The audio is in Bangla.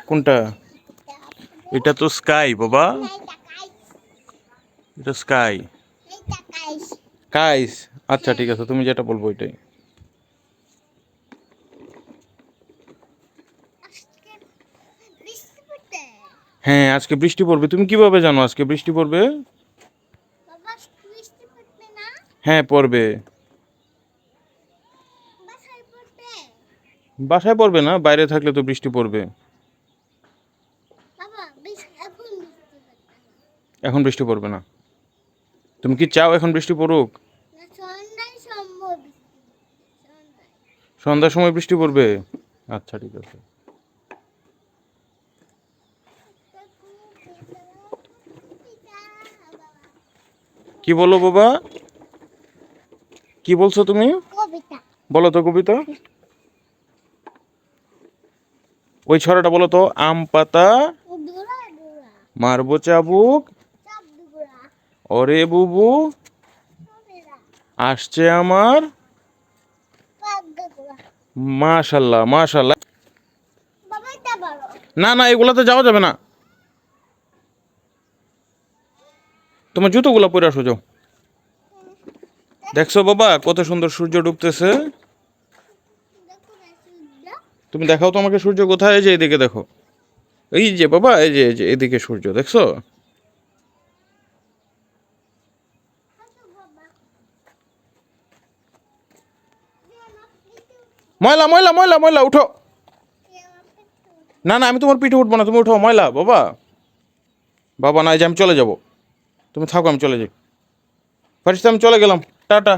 কোনটা? এটা তো স্কাই বাবা, এটা স্কাই। কাইস, আচ্ছা ঠিক আছে, তুমি যেটা বলবো ওইটাই। হ্যাঁ আজকে বৃষ্টি পড়বে। তুমি কিভাবে জানো আজকে বৃষ্টি পড়বে? হ্যাঁ পড়বে। বাসায় পড়বে না, বাইরে থাকলে তো বৃষ্টি পড়বে। এখন বৃষ্টি পড়বে না। তুমি কি চাও এখন বৃষ্টি পড়ুক? সন্ধ্যার সময় বৃষ্টি পড়বে। আচ্ছা ঠিক আছে। কি বলো বাবা, কি বলছো তুমি? বলো তো কবিতা, ওই ছড়াটা বলো তো। আম পাতা মারবো চাবুক, ওরে বুবু আসছে আমার। মাশাল্লাহ মাশাল্লাহ। না না এগুলাতে যাওয়া যাবে না, তোমার জুতোগুলো পরে আসো যাও। দেখছো বাবা কত সুন্দর সূর্য ডুবতেছে? তুমি দেখাও তো আমাকে সূর্য কোথায়। এই যে এদিকে দেখো, এই যে বাবা, এই যে এদিকে সূর্য দেখছো? ময়লা ময়লা ময়লা ময়লা, উঠো। না না আমি তোমার পিঠে উঠবো না, তুমি উঠো। ময়লা বাবা, বাবা না, এই যে আমি চলে যাব। তুমি থাকো, আমি চলে যাই। ফারিস্তা আমি চলে গেলাম, টাটা।